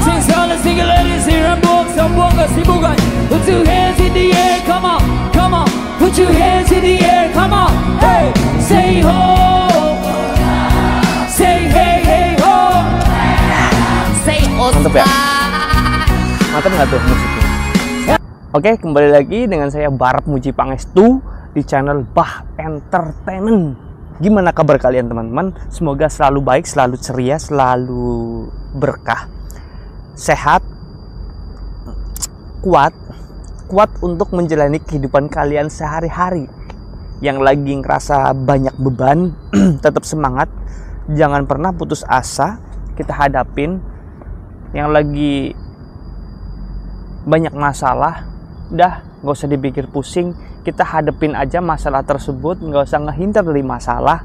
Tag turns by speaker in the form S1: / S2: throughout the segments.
S1: Sing all the single ladies here and walk some walkers, sibukan. Put your hands in the air, come on, come on. Put your hands in the air, come on. Hey, say ho. Say hey, hey ho.
S2: Say
S3: Mantep ya? Mantep nggak tuh musiknya? Oke, kembali lagi dengan saya Barat Muji Pangestu di channel Bah Entertainment. Gimana kabar kalian teman-teman? Semoga selalu baik, selalu ceria, selalu berkah, sehat, kuat untuk menjalani kehidupan kalian sehari-hari. Yang lagi ngerasa banyak beban, tetap semangat, jangan pernah putus asa, kita hadapin. Yang lagi banyak masalah, udah nggak usah dipikir pusing, kita hadepin aja masalah tersebut, nggak usah ngehindar dari masalah.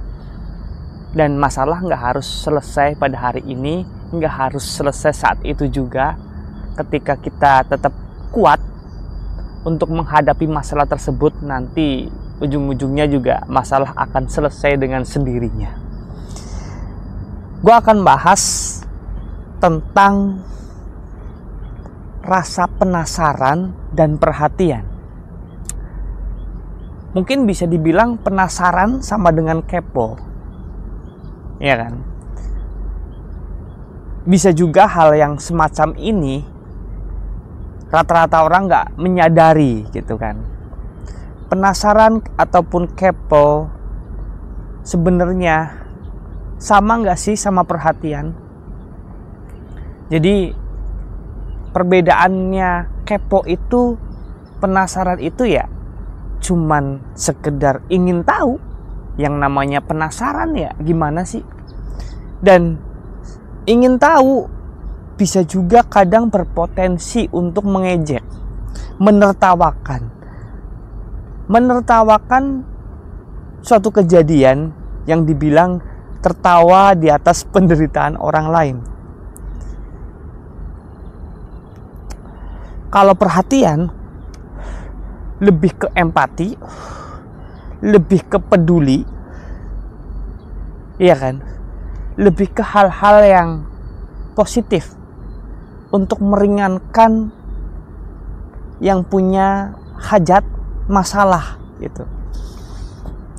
S3: Dan masalah nggak harus selesai pada hari ini, nggak harus selesai saat itu juga. Ketika kita tetap kuat untuk menghadapi masalah tersebut, nanti ujung-ujungnya juga masalah akan selesai dengan sendirinya. Gue akan bahas tentang rasa penasaran dan perhatian. Mungkin bisa dibilang penasaran sama dengan kepo, ya kan? Bisa juga hal yang semacam ini rata-rata orang nggak menyadari gitu kan. Penasaran ataupun kepo sebenarnya sama nggak sih sama perhatian? Jadi perbedaannya kepo itu, penasaran itu ya cuman sekedar ingin tahu. Yang namanya penasaran ya gimana sih? Dan ingin tahu bisa juga kadang berpotensi untuk mengejek, menertawakan suatu kejadian yang dibilang tertawa di atas penderitaan orang lain. Kalau perhatian lebih ke empati, lebih ke peduli, iya kan? Lebih ke hal-hal yang positif untuk meringankan yang punya hajat, masalah gitu.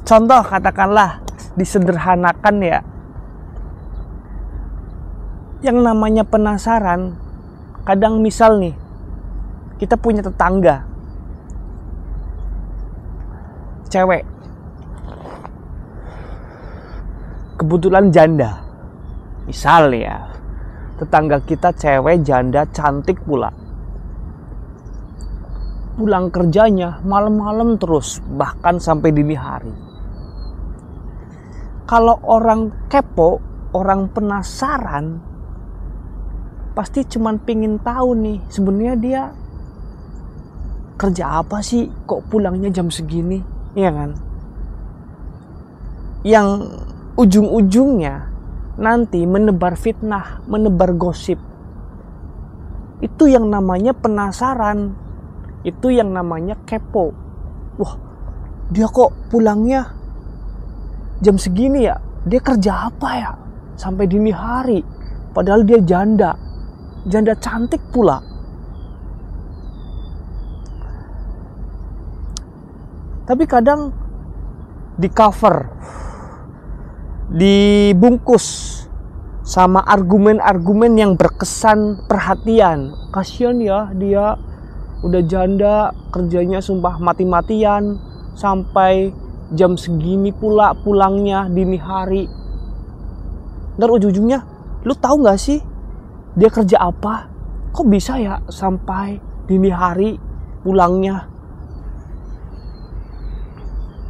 S3: Contoh katakanlah disederhanakan ya, yang namanya penasaran, kadang misal nih, kita punya tetangga cewek, kebetulan janda. Misal ya, tetangga kita cewek janda cantik pula. Pulang kerjanya malam-malam terus, bahkan sampai dini hari. Kalau orang kepo, orang penasaran, pasti cuman pingin tahu nih, sebenarnya dia kerja apa sih, kok pulangnya jam segini, iya kan? Yang ujung-ujungnya nanti menebar fitnah, menebar gosip. Itu yang namanya penasaran, itu yang namanya kepo. Wah, dia kok pulangnya jam segini ya, dia kerja apa ya sampai dini hari, padahal dia janda cantik pula. Tapi kadang di cover, dibungkus sama argumen-argumen yang berkesan perhatian. Kasian ya, dia udah janda, kerjanya sumpah mati-matian, sampai jam segini pula pulangnya dini hari. Ntar ujung-ujungnya, lu tahu gak sih dia kerja apa? Kok bisa ya sampai dini hari pulangnya?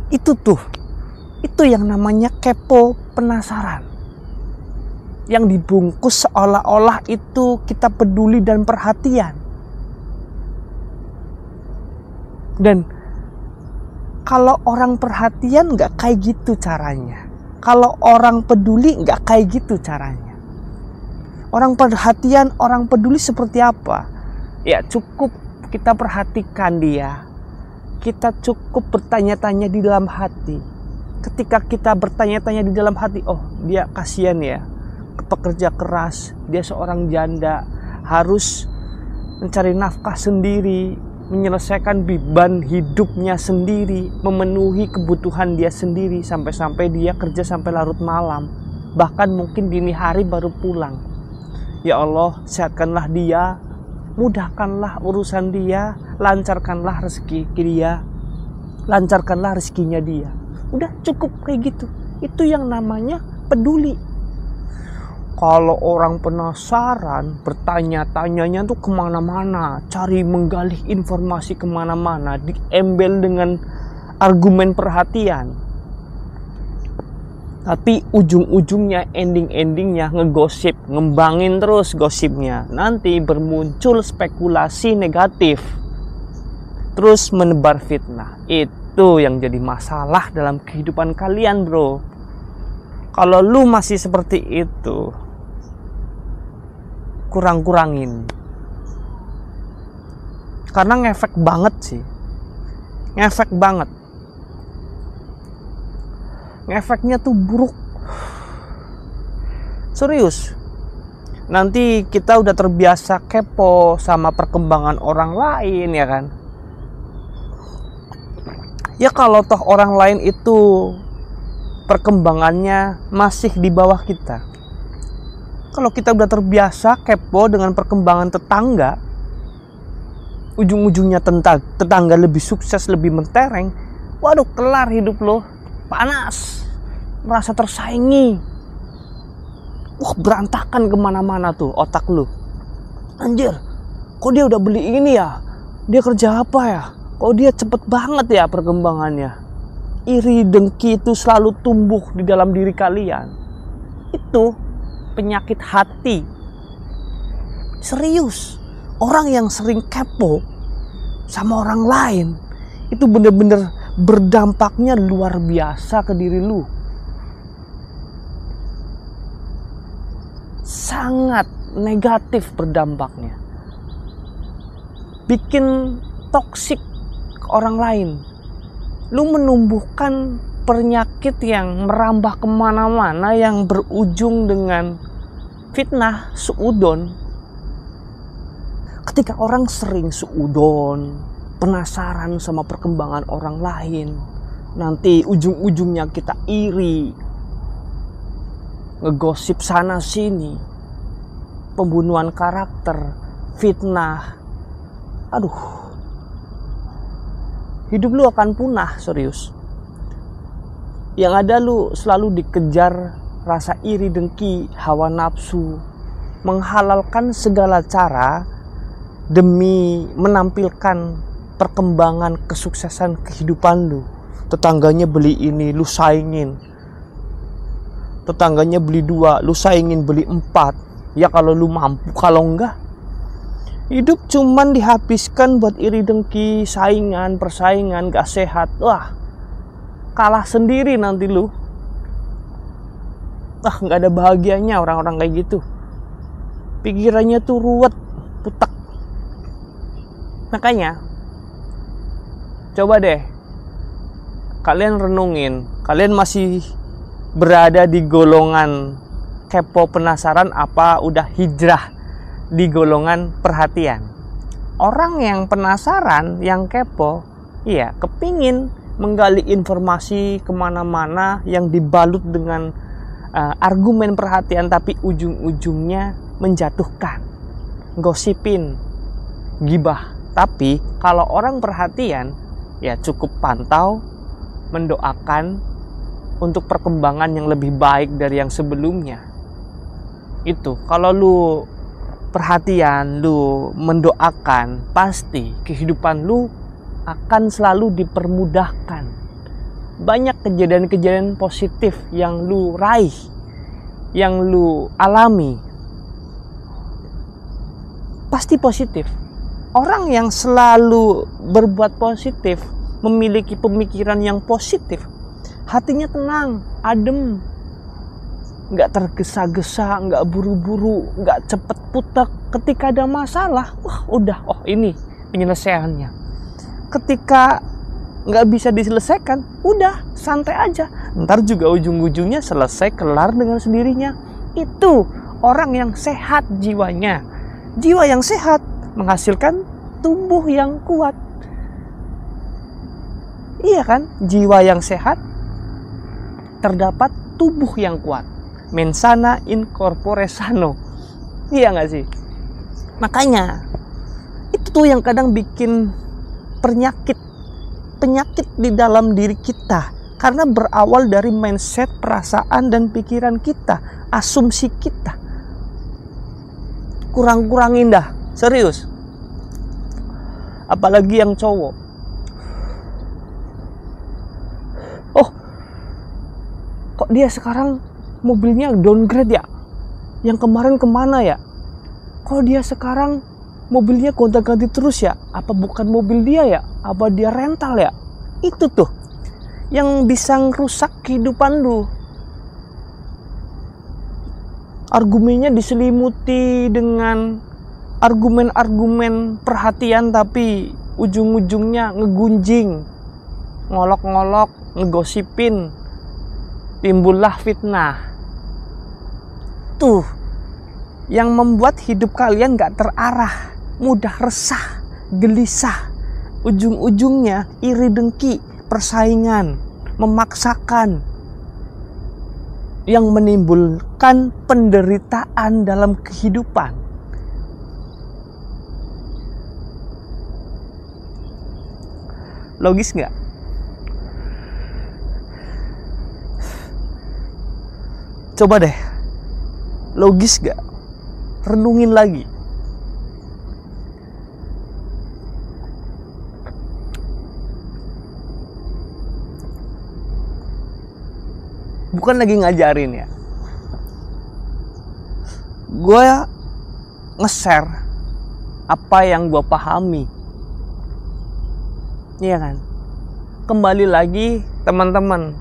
S3: Itu yang namanya kepo, penasaran. Yang dibungkus seolah-olah itu kita peduli dan perhatian. Dan kalau orang perhatian nggak kayak gitu caranya. Kalau orang peduli nggak kayak gitu caranya. Orang perhatian, orang peduli seperti apa? Ya cukup kita perhatikan dia. Kita cukup bertanya-tanya di dalam hati. Ketika kita bertanya-tanya di dalam hati, oh dia kasihan ya, pekerja keras, dia seorang janda, harus mencari nafkah sendiri, menyelesaikan beban hidupnya sendiri, memenuhi kebutuhan dia sendiri, sampai-sampai dia kerja sampai larut malam, bahkan mungkin dini hari baru pulang. Ya Allah, sehatkanlah dia, mudahkanlah urusan dia, lancarkanlah rezeki dia, lancarkanlah rezekinya dia. Udah cukup kayak gitu. Itu yang namanya peduli. Kalau orang penasaran, bertanya-tanyanya tuh kemana-mana, cari menggali informasi kemana-mana, diembel dengan argumen perhatian. Tapi ujung-ujungnya, ending-endingnya ngegosip, ngembangin terus gosipnya. Nanti bermuncul spekulasi negatif, terus menebar fitnah. Itu yang jadi masalah dalam kehidupan kalian, bro. Kalau lu masih seperti itu, kurang-kurangin. Karena ngefek banget sih. Ngefek banget. Ngefeknya tuh buruk. Serius. Nanti kita udah terbiasa kepo sama perkembangan orang lain, ya kan? Ya kalau toh orang lain itu perkembangannya masih di bawah kita. Kalau kita udah terbiasa kepo dengan perkembangan tetangga, ujung-ujungnya tetangga lebih sukses, lebih mentereng, waduh, kelar hidup lo. Panas, merasa tersaingi. Wah, berantakan kemana-mana tuh otak lo. Anjir, kok dia udah beli ini ya? Dia kerja apa ya? Kok dia cepet banget ya perkembangannya? Iri dengki itu selalu tumbuh di dalam diri kalian. Itu penyakit hati. Serius, orang yang sering kepo sama orang lain itu bener-bener berdampaknya luar biasa ke diri lu. Sangat negatif berdampaknya. Bikin toksik ke orang lain. Lu menumbuhkan penyakit yang merambah kemana-mana, yang berujung dengan fitnah, suudon. Ketika orang sering suudon, penasaran sama perkembangan orang lain, nanti ujung-ujungnya kita iri, ngegosip sana sini, pembunuhan karakter, fitnah. Aduh, hidup lu akan punah, serius. Yang ada lu selalu dikejar rasa iri dengki, hawa nafsu, menghalalkan segala cara demi menampilkan perkembangan kesuksesan kehidupan lu. Tetangganya beli ini, lu saingin. Tetangganya beli 2, lu saingin beli 4. Ya kalau lu mampu, kalau enggak, hidup cuman dihabiskan buat iri dengki, saingan, persaingan, gak sehat. Wah, kalah sendiri nanti lu. Gak ada bahagianya orang-orang kayak gitu. Pikirannya tuh ruwet, putek. Makanya coba deh kalian renungin, kalian masih berada di golongan kepo penasaran apa udah hijrah di golongan perhatian? Orang yang penasaran, yang kepo, iya, kepingin menggali informasi kemana-mana yang dibalut dengan argumen perhatian, tapi ujung-ujungnya menjatuhkan, gosipin, gibah. Tapi kalau orang perhatian, ya cukup pantau, mendoakan untuk perkembangan yang lebih baik dari yang sebelumnya. Itu kalau lu perhatian, lu mendoakan, pasti kehidupan lu akan selalu dipermudahkan. Banyak kejadian-kejadian positif yang lu raih, yang lu alami, pasti positif. Orang yang selalu berbuat positif, memiliki pemikiran yang positif, hatinya tenang, adem, gak tergesa-gesa, gak buru-buru, gak cepet putek. Ketika ada masalah, wah udah, oh ini penyelesaiannya. Ketika gak bisa diselesaikan, udah santai aja, ntar juga ujung-ujungnya selesai, kelar dengan sendirinya. Itu orang yang sehat jiwanya. Jiwa yang sehat menghasilkan tubuh yang kuat. Iya kan? Jiwa yang sehat terdapat tubuh yang kuat. Mens sana in corpore sano. Iya nggak sih? Makanya itu tuh yang kadang bikin penyakit di dalam diri kita, karena berawal dari mindset, perasaan dan pikiran kita, asumsi kita. Kurang-kurangin dah, serius. Apalagi yang cowok. Oh, kok dia sekarang mobilnya downgrade ya? Yang kemarin kemana ya? Kok dia sekarang mobilnya gonta-ganti terus ya? Apa bukan mobil dia ya? Apa dia rental ya? Itu tuh yang bisa ngerusak kehidupan lu. Argumennya diselimuti dengan argumen-argumen perhatian, tapi ujung-ujungnya ngegunjing, ngolok-ngolok, ngegosipin, timbullah fitnah. Tuh yang membuat hidup kalian gak terarah, mudah resah, gelisah, ujung-ujungnya iri dengki, persaingan, memaksakan, yang menimbulkan penderitaan dalam kehidupan. Logis nggak? Coba deh, logis nggak? Renungin lagi. Bukan lagi ngajarin ya, gue nge-share apa yang gue pahami. Iya kan? Kembali lagi teman-teman,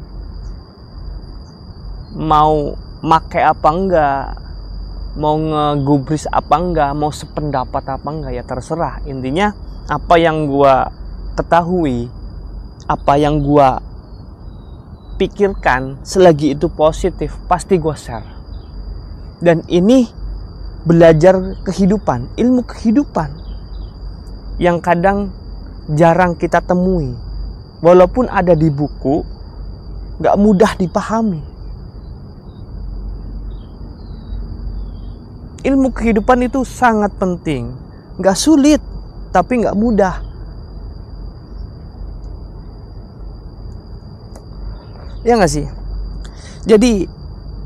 S3: mau make apa enggak, mau ngegubris apa enggak, mau sependapat apa enggak, ya terserah. Intinya apa yang gue ketahui, apa yang gue pikirkan, selagi itu positif pasti gue share. Dan ini belajar kehidupan, ilmu kehidupan yang kadang jarang kita temui, walaupun ada di buku, gak mudah dipahami. Ilmu kehidupan itu sangat penting, gak sulit tapi gak mudah. Ya nggak sih? Jadi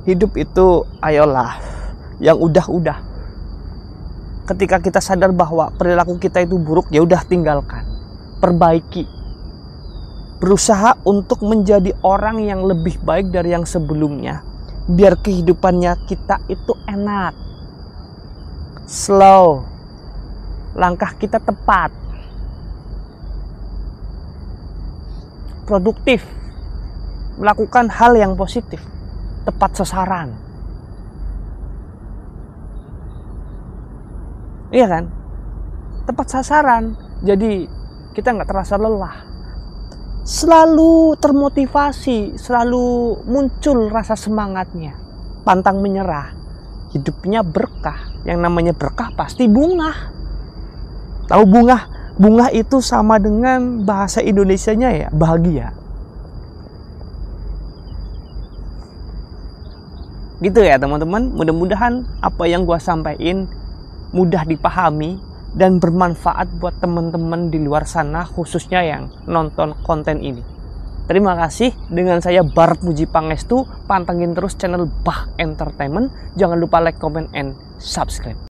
S3: hidup itu ayolah yang udah-udah. Ketika kita sadar bahwa perilaku kita itu buruk, ya udah tinggalkan, perbaiki. Berusaha untuk menjadi orang yang lebih baik dari yang sebelumnya, biar kehidupannya kita itu enak, slow, langkah kita tepat, produktif, melakukan hal yang positif, tepat sasaran. Iya kan? Tepat sasaran. Jadi kita nggak terasa lelah, selalu termotivasi, selalu muncul rasa semangatnya, pantang menyerah. Hidupnya berkah. Yang namanya berkah pasti bunga. Tahu bunga? Bunga itu sama dengan bahasa Indonesianya ya, bahagia. Gitu ya teman-teman, mudah-mudahan apa yang gua sampaikan mudah dipahami dan bermanfaat buat teman-teman di luar sana, khususnya yang nonton konten ini. Terima kasih, dengan saya Barat Muji Pangestu. Pantengin terus channel Bah Entertainment. Jangan lupa like, comment, and subscribe.